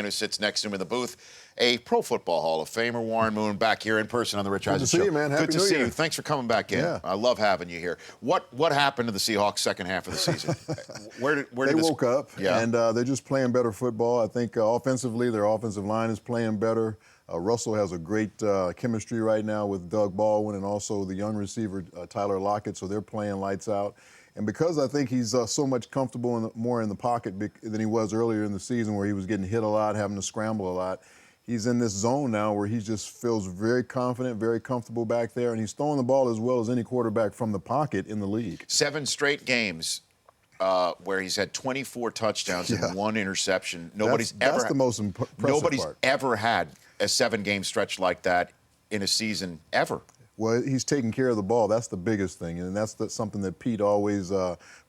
who sits next to him in the booth, a Pro Football Hall of Famer, Warren Moon, back here in person on the Rich Eisen Show. Good to see you, man. Happy Good to New see Year. you. Thanks for coming back in. Yeah. I love having you here. What happened to the Seahawks second half of the season? They woke up, yeah. and they're just playing better football. I think offensively, their offensive line is playing better. Russell has a great chemistry right now with Doug Baldwin and also the young receiver, Tyler Lockett, so they're playing lights out. And because I think he's so much comfortable more in the pocket than he was earlier in the season where he was getting hit a lot, having to scramble a lot, he's in this zone now where he just feels very confident, very comfortable back there, and he's throwing the ball as well as any quarterback from the pocket in the league. 7 straight games where he's had 24 touchdowns and 1 interception. That's the most impressive Nobody's part. ever had a 7-game stretch like that in a season, ever. Well, he's taking care of the ball. That's the biggest thing, and that's something that Pete always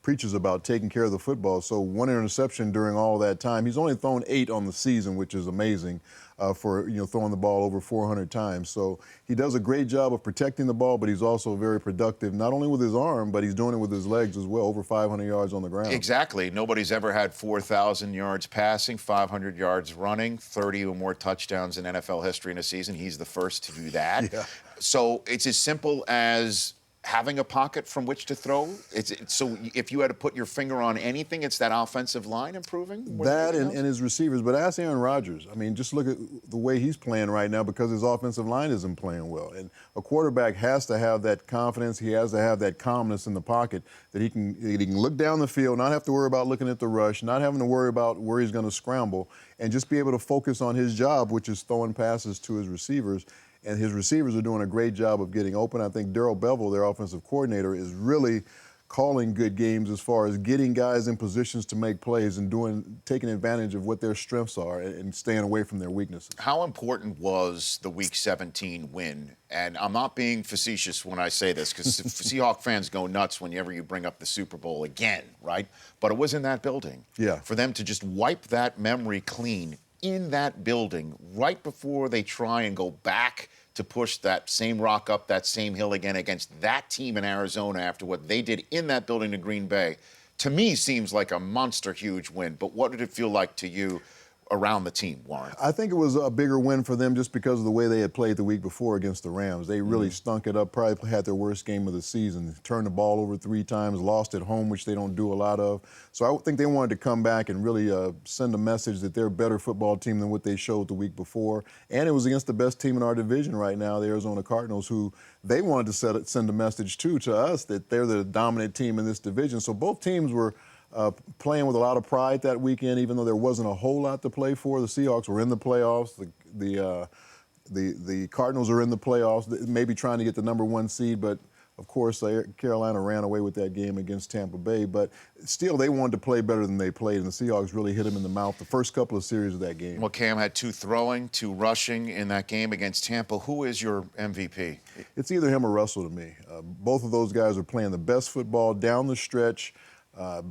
preaches about, taking care of the football. So 1 interception during all that time. He's only thrown 8 on the season, which is amazing for throwing the ball over 400 times. So he does a great job of protecting the ball, but he's also very productive, not only with his arm, but he's doing it with his legs as well, over 500 yards on the ground. Exactly. Nobody's ever had 4,000 yards passing, 500 yards running, 30 or more touchdowns in NFL history in a season. He's the first to do that. Yeah. So it's as simple as having a pocket from which to throw? So if you had to put your finger on anything, it's that offensive line improving? That and his receivers. But ask Aaron Rodgers. I mean, just look at the way he's playing right now because his offensive line isn't playing well. And a quarterback has to have that confidence. He has to have that calmness in the pocket that he can look down the field, not have to worry about looking at the rush, not having to worry about where he's going to scramble, and just be able to focus on his job, which is throwing passes to his receivers. And his receivers are doing a great job of getting open. I think Darrell Bevell, their offensive coordinator, is really calling good games as far as getting guys in positions to make plays and taking advantage of what their strengths are and staying away from their weaknesses. How important was the Week 17 win? And I'm not being facetious when I say this because Seahawks fans go nuts whenever you bring up the Super Bowl again, right? But it was in that building. Yeah. For them to just wipe that memory clean in that building right before they try and go back to push that same rock up that same hill again against that team in Arizona after what they did in that building to Green Bay, to me seems like a monster huge win. But what did it feel like to you around the team, Warren? I think it was a bigger win for them just because of the way they had played the week before against the Rams. They really stunk it up, probably had their worst game of the season, turned the ball over 3 times, lost at home, which they don't do a lot of. So I think they wanted to come back and really send a message that they're a better football team than what they showed the week before. And it was against the best team in our division right now, the Arizona Cardinals, who they wanted to send a message to us that they're the dominant team in this division. So both teams were playing with a lot of pride that weekend, even though there wasn't a whole lot to play for. The Seahawks were in the playoffs. The Cardinals are in the playoffs, maybe trying to get the #1 seed, but of course Carolina ran away with that game against Tampa Bay. But still, they wanted to play better than they played, and the Seahawks really hit them in the mouth the first couple of series of that game. Well, Cam had 2 throwing, 2 rushing in that game against Tampa. Who is your MVP? It's either him or Russell to me. Both of those guys are playing the best football down the stretch.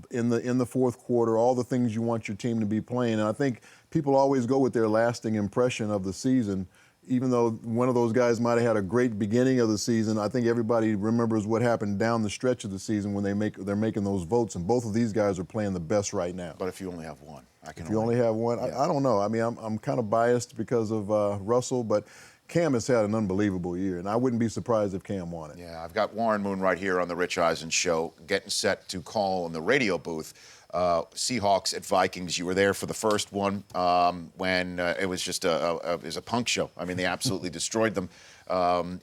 In the fourth quarter, all the things you want your team to be playing. And I think people always go with their lasting impression of the season. Even though one of those guys might have had a great beginning of the season, I think everybody remembers what happened down the stretch of the season when they're making those votes. And both of these guys are playing the best right now. But if you only have one, if you only have one, yeah. I don't know. I mean, I'm kind of biased because of Russell, but Cam has had an unbelievable year, and I wouldn't be surprised if Cam won it. Yeah, I've got Warren Moon right here on the Rich Eisen Show, getting set to call in the radio booth. Seahawks at Vikings. You were there for the first one when it was just it was a punk show. I mean, they absolutely destroyed them on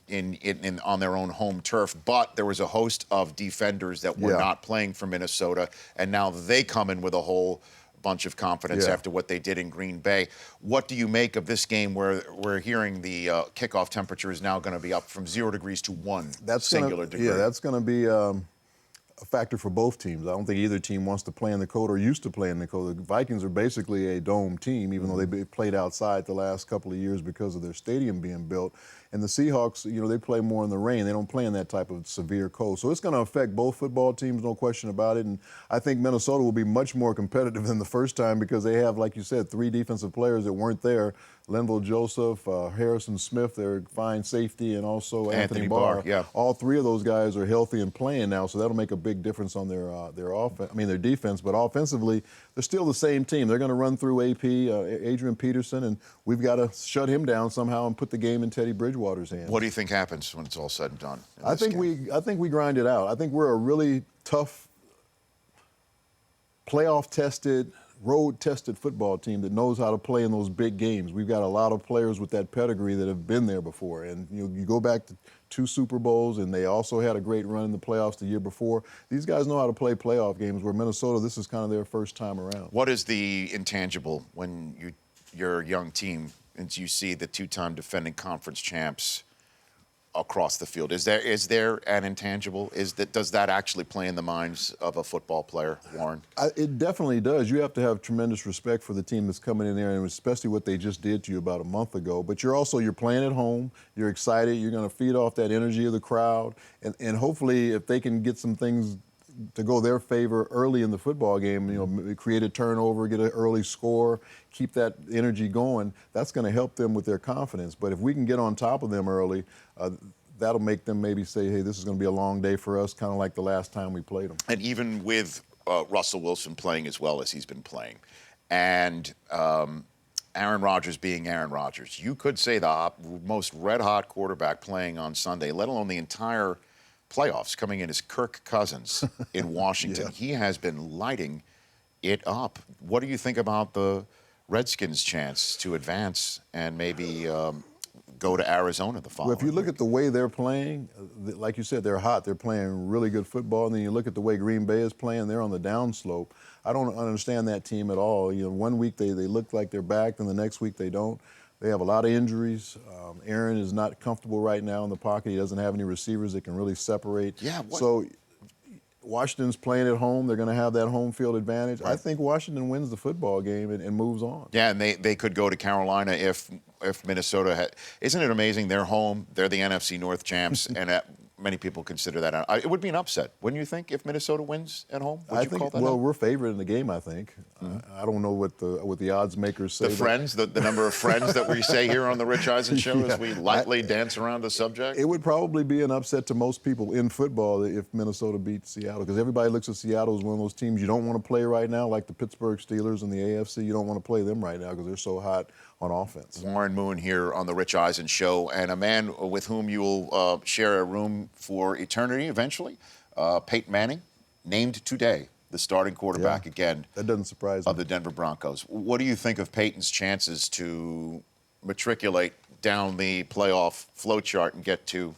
their own home turf. But there was a host of defenders that were not playing for Minnesota, and now they come in with a whole bunch of confidence after what they did in Green Bay. What do you make of this game where we're hearing the kickoff temperature is now going to be up from 0 degrees to 1 singular degree? Yeah, that's going to be a factor for both teams. I don't think either team wants to play in the cold or used to play in the cold. The Vikings are basically a dome team, even though they played outside the last couple of years because of their stadium being built. And the Seahawks, they play more in the rain. They don't play in that type of severe cold. So it's going to affect both football teams, no question about it. And I think Minnesota will be much more competitive than the first time because they have, like you said, 3 defensive players that weren't there Linval Joseph, Harrison Smith, their fine safety, and also Anthony Barr. Yeah. All three of those guys are healthy and playing now, so that'll make a big difference on their offense. I mean, their defense, but offensively, they're still the same team. They're going to run through Adrian Peterson, and we've got to shut him down somehow and put the game in Teddy Bridgewater's hands. What do you think happens when it's all said and done? I think we grind it out. I think we're a really tough, playoff-tested, road-tested football team that knows how to play in those big games. We've got a lot of players with that pedigree that have been there before. And you go back to 2 Super Bowls, and they also had a great run in the playoffs the year before. These guys know how to play playoff games, where Minnesota, this is kind of their first time around. What is the intangible when you're a young team and you see the 2-time defending conference champs across the field? Is there an intangible? Does that actually play in the minds of a football player, Warren? It definitely does. You have to have tremendous respect for the team that's coming in there, and especially what they just did to you about a month ago. But you're playing at home. You're excited. You're going to feed off that energy of the crowd, and hopefully, if they can get some things to go their favor early in the football game, create a turnover, get an early score, keep that energy going, that's going to help them with their confidence. But if we can get on top of them early, that'll make them maybe say, hey, this is going to be a long day for us, kind of like the last time we played them. And even with Russell Wilson playing as well as he's been playing, and Aaron Rodgers being Aaron Rodgers, you could say the most red-hot quarterback playing on Sunday, let alone the entire playoffs, coming in as Kirk Cousins in Washington. Yeah. He has been lighting it up. What do you think about the Redskins' chance to advance and maybe go to Arizona the following Well, if you look week? at the way they're playing, like you said, they're hot. They're playing really good football. And then you look at the way Green Bay is playing, they're on the downslope. I don't understand that team at all. One week they look like they're back, then the next week they don't. They have a lot of injuries. Aaron is not comfortable right now in the pocket. He doesn't have any receivers that can really separate. Yeah, So Washington's playing at home. They're going to have that home field advantage. Right. I think Washington wins the football game and moves on. Yeah, and they could go to Carolina if Minnesota had. Isn't it amazing? They're home. They're the NFC North champs, and many people consider that. It would be an upset, wouldn't you think, if Minnesota wins at home? Would I you think. call that? Well, we're favored in the game. I think. I don't know what the odds makers say. The friends, the number of friends that we say here on the Rich Eisen Show as we lightly dance around the subject? It would probably be an upset to most people in football if Minnesota beats Seattle, because everybody looks at Seattle as one of those teams you don't want to play right now, like the Pittsburgh Steelers and the AFC. You don't want to play them right now because they're so hot on offense. Warren Moon here on the Rich Eisen Show, and a man with whom you will share a room for eternity eventually, Peyton Manning, named today the starting quarterback again. That doesn't surprise me. Of the Denver Broncos. What do you think of Peyton's chances to matriculate down the playoff flow chart and get to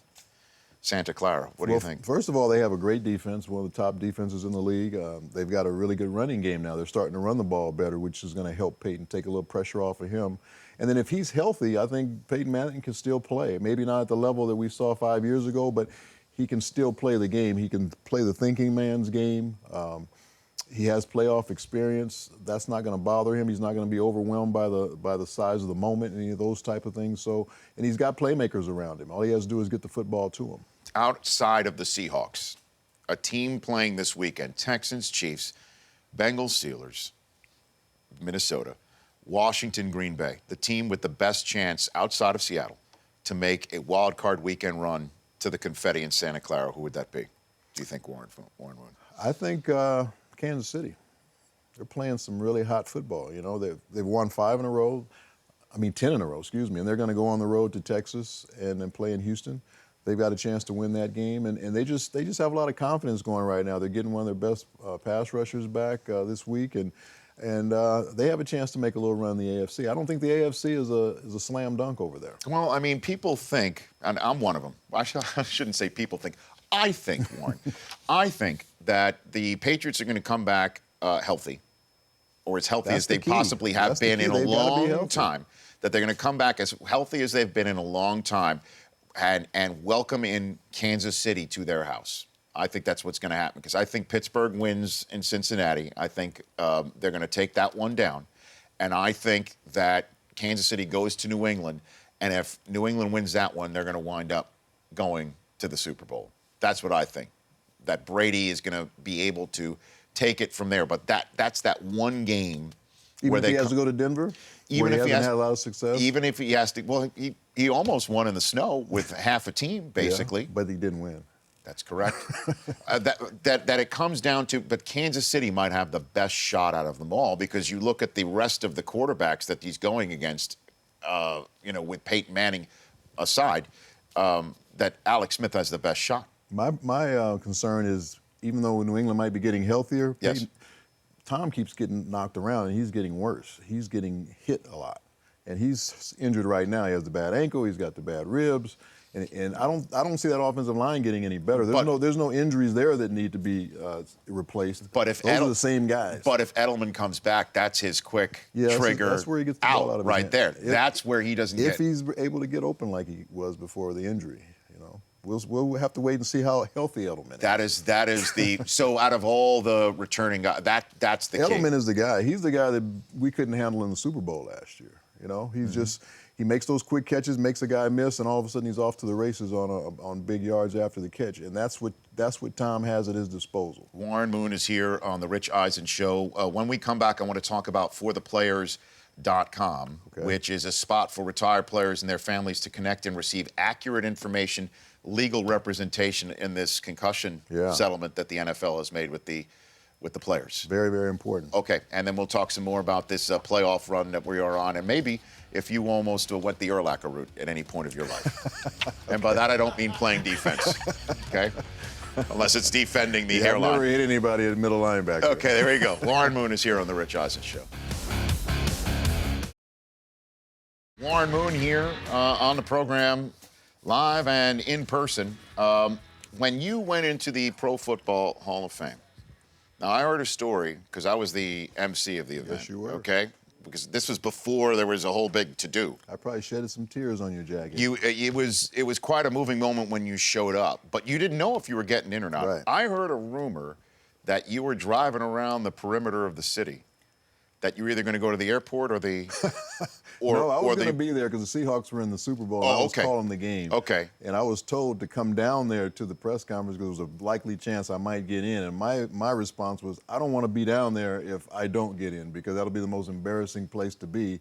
Santa Clara? What do you think? First of all, they have a great defense, one of the top defenses in the league. They've got a really good running game now. They're starting to run the ball better, which is going to help Peyton take a little pressure off of him. And then if he's healthy, I think Peyton Manning can still play. Maybe not at the level that we saw 5 years ago, but he can still play the game. He can play the thinking man's game. He has playoff experience. That's not going to bother him. He's not going to be overwhelmed by the size of the moment, any of those type of things. And he's got playmakers around him. All he has to do is get the football to him. Outside of the Seahawks, a team playing this weekend, Texans, Chiefs, Bengals, Steelers, Minnesota, Washington, Green Bay, the team with the best chance outside of Seattle to make a wild card weekend run to the confetti in Santa Clara. Who would that be, do you think, Warren would? I think Kansas City. They're playing some really hot football. They've won 5 in a row. 10 in a row, excuse me. And they're going to go on the road to Texas and then play in Houston. They've got a chance to win that game, and they just have a lot of confidence going right now. They're getting one of their best pass rushers back this week, and they have a chance to make a little run in the AFC. I don't think the AFC is a slam dunk over there. Well, people think, and I'm one of them. I shouldn't say people think. I think, Warren, I think that the Patriots are going to come back healthy, or as healthy as they possibly have been in a long time. That they're going to come back as healthy as they've been in a long time, and welcome in Kansas City to their house. I think that's what's going to happen, because I think Pittsburgh wins in Cincinnati. I think they're going to take that one down. And I think that Kansas City goes to New England, and if New England wins that one, they're going to wind up going to the Super Bowl. That's what I think, that Brady is going to be able to take it from there. But that's that one game Even where if he has come- to go to Denver, even where if he he hasn't has, had a lot of success. even if he has to, well, he almost won in the snow with half a team, basically. Yeah, but he didn't win. That's correct. That it comes down to, but Kansas City might have the best shot out of them all because you look at the rest of the quarterbacks that he's going against, with Peyton Manning aside, that Alex Smith has the best shot. My concern is, even though New England might be getting healthier, Yes. Tom keeps getting knocked around and he's getting worse. He's getting hit a lot, and he's injured right now. He has the bad ankle. He's got the bad ribs. And I don't see that offensive line getting any better. There's no injuries there that need to be replaced. But if those are the same guys. But if Edelman comes back, that's his quick trigger. That's where he gets the ball out of his right hand. there. That's where he doesn't if get. he's able to get open like he was before the injury. We'll have to wait and see how healthy Edelman is. That is the so out of all the returning guys, that's the key. Edelman is the guy. He's the guy that we couldn't handle in the Super Bowl last year. He's just. He makes those quick catches, makes a guy miss, and all of a sudden he's off to the races on big yards after the catch. And that's what Tom has at his disposal. Warren Moon is here on the Rich Eisen Show. When we come back, I want to talk about fortheplayers.com, which is a spot for retired players and their families to connect and receive accurate information, legal representation in this concussion settlement that the NFL has made with the players. Very, very important. Okay, and then we'll talk some more about this playoff run that we are on, and maybe if you almost went the Urlacher route at any point of your life. And by that, I don't mean playing defense, okay? Unless it's defending the hairline. I've never hit anybody at middle linebacker. Okay, there we go. Warren Moon is here on The Rich Eisen Show. Warren Moon here on the program, live and in person. When you went into the Pro Football Hall of Fame, now, I heard a story, because I was the MC of the event. Yes, you were. Okay? Because this was before there was a whole big to-do. I probably shedded some tears on your jacket. It was quite a moving moment when you showed up, but you didn't know if you were getting in or not. Right. I heard a rumor that you were driving around the perimeter of the city, that you were either going to go to the airport or the... No, I was going to be there because the Seahawks were in the Super Bowl. And I was calling the game. Okay. And I was told to come down there to the press conference because there was a likely chance I might get in. And my response was, I don't want to be down there if I don't get in, because that'll be the most embarrassing place to be,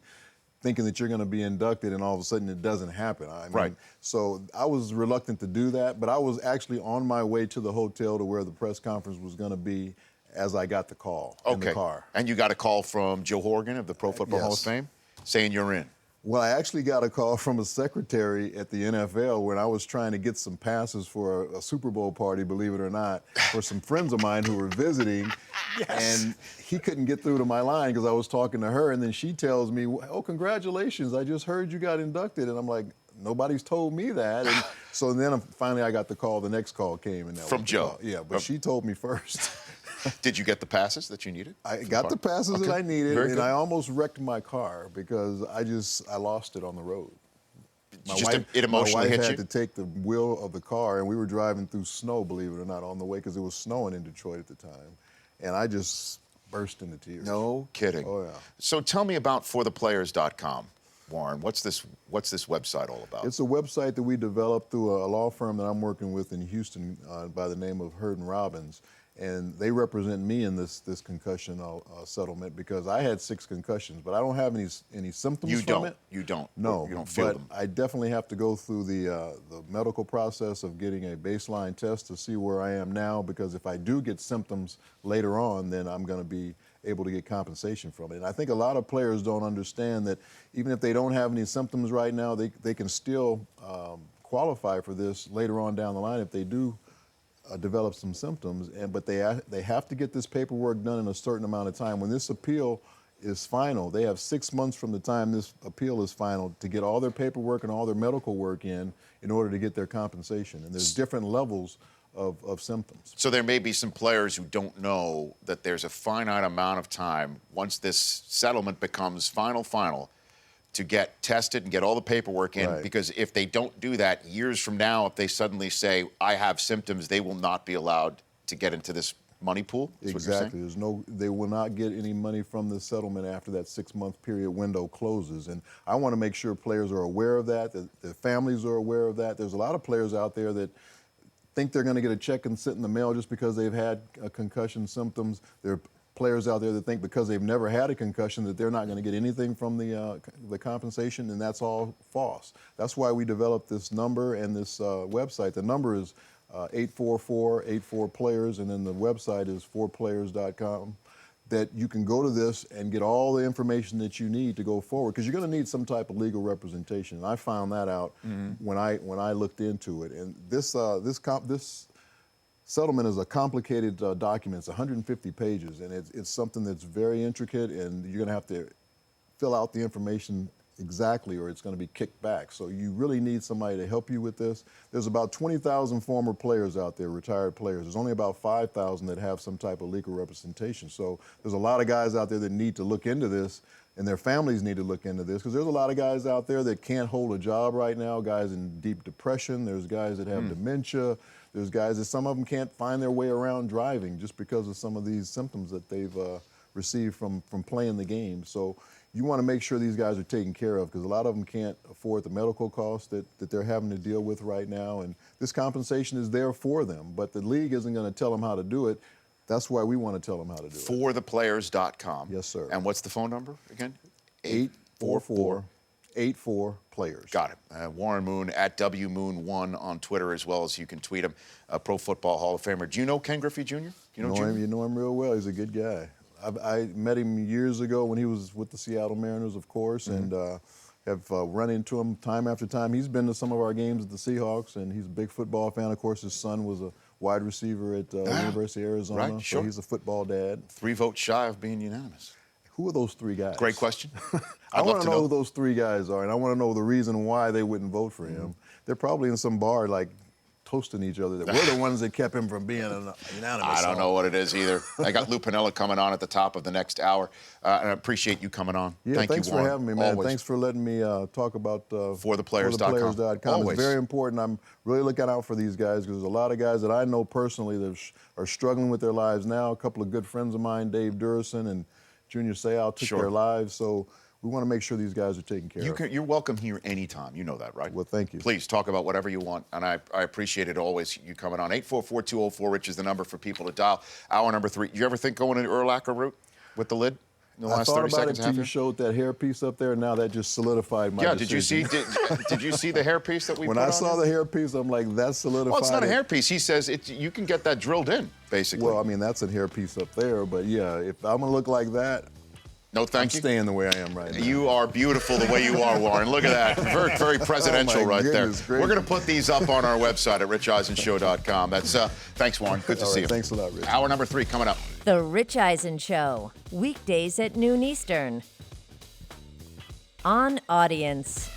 thinking that you're going to be inducted and all of a sudden it doesn't happen. Right. So I was reluctant to do that, but I was actually on my way to the hotel to where the press conference was going to be as I got the call in the car. And you got a call from Joe Horgan of the Pro Football Hall of Fame saying you're in. Well, I actually got a call from a secretary at the NFL when I was trying to get some passes for a Super Bowl party, believe it or not, for some friends of mine who were visiting. Yes. And he couldn't get through to my line because I was talking to her. And then she tells me, oh, congratulations, I just heard you got inducted. And I'm like, nobody's told me that. And so then finally I got the call. The next call came. And that From was Joe? Call. Yeah, but she told me first. Did you get the passes that you needed? I got the passes that I needed, Very and good. I almost wrecked my car because I lost it on the road. It emotionally hit my wife you? had to take the wheel of the car, and we were driving through snow, believe it or not, on the way because it was snowing in Detroit at the time. And I just burst into tears. No kidding. Oh, yeah. So tell me about fortheplayers.com, Warren. What's this website all about? It's a website that we developed through a law firm that I'm working with in Houston by the name of Hurd and Robbins. And they represent me in this concussion settlement because I had 6 concussions, but I don't have any symptoms from it. You don't. No, You don't feel but them. I definitely have to go through the medical process of getting a baseline test to see where I am now, because if I do get symptoms later on, then I'm going to be able to get compensation from it. And I think a lot of players don't understand that even if they don't have any symptoms right now, they can still qualify for this later on down the line if they do develop some symptoms, but they have to get this paperwork done in a certain amount of time. When this appeal is final, they have 6 months from the time this appeal is final to get all their paperwork and all their medical work in order to get their compensation. And there's different levels of symptoms. So there may be some players who don't know that there's a finite amount of time once this settlement becomes final to get tested and get all the paperwork in, Right. because if they don't do that years from now, if they suddenly say, I have symptoms, they will not be allowed to get into this money pool? Is what you're saying? Exactly. They will not get any money from the settlement after that 6-month period window closes. And I want to make sure players are aware of that their families are aware of that. There's a lot of players out there that think they're going to get a check and sit in the mail just because they've had concussion symptoms. There are players out there that think because they've never had a concussion that they're not going to get anything from the compensation, and that's all false. That's why we developed this number and this website. The number is 844-84-PLAYERS, and then the website is 4players.com. That you can go to this and get all the information that you need to go forward, because you're going to need some type of legal representation. And I found that out when I looked into it. And this settlement is a complicated document. It's 150 pages, and it's something that's very intricate, and you're going to have to fill out the information exactly, or it's going to be kicked back. So you really need somebody to help you with this. There's about 20,000 former players out there, retired players. There's only about 5,000 that have some type of legal representation. So there's a lot of guys out there that need to look into this, and their families need to look into this, because there's a lot of guys out there that can't hold a job right now, guys in deep depression. There's guys that have dementia. There's guys that some of them can't find their way around driving just because of some of these symptoms that they've received from playing the game. So you want to make sure these guys are taken care of, because a lot of them can't afford the medical costs that they're having to deal with right now. And this compensation is there for them, but the league isn't going to tell them how to do it. That's why we want to tell them how to do it. ForThePlayers.com. Yes, sir. And what's the phone number again? 844-84-PLAYERS. Got it. Warren Moon at WMoon1 on Twitter, as well as you can tweet him. Pro Football Hall of Famer. Do you know Ken Griffey Jr.? You know him real well. He's a good guy. I met him years ago when he was with the Seattle Mariners, of course, and have run into him time after time. He's been to some of our games at the Seahawks, and he's a big football fan. Of course, his son was a wide receiver at University of Arizona, right, sure. So he's a football dad. 3 votes shy of being unanimous. Who are those 3 guys? Great question. I want to know who those 3 guys are, and I want to know the reason why they wouldn't vote for him. They're probably in some bar, like, toasting each other. That we're the ones that kept him from being unanimous. I don't know what it is either. I got Lou Piniella coming on at the top of the next hour, and I appreciate you coming on. Yeah, thanks for having me, man. Always. Thanks for letting me talk about ForThePlayers.com. It's very important. I'm really looking out for these guys, because there's a lot of guys that I know personally that are struggling with their lives now. A couple of good friends of mine, Dave Durison and Junior Seau, took their lives. So we want to make sure these guys are taken care of. You're welcome here anytime. You know that, right? Well, thank you. Please talk about whatever you want, and I appreciate it always, you coming on. 844-204-RICH is the number for people to dial. Hour number 3. You ever think going an Urlacher route with the lid in the last 30 seconds? I thought about it until you showed that hairpiece up there, and now that just solidified my decision. Did you see the hairpiece that we When put I on saw there? the hairpiece, I'm like, that's solidified. Well, it's not a hairpiece. He says you can get that drilled in, basically. Well, I mean, that's a hairpiece up there, but yeah, if I'm going to look like that, no, thank you. I'm staying the way I am right now. You are beautiful the way you are, Warren. Look at that. Very, very presidential right there. Gracious. We're going to put these up on our website at richeisenshow.com. Thanks, Warren. Good to see you. Thanks a lot, Rich. Hour number 3 coming up. The Rich Eisen Show, weekdays at noon Eastern. On Audience.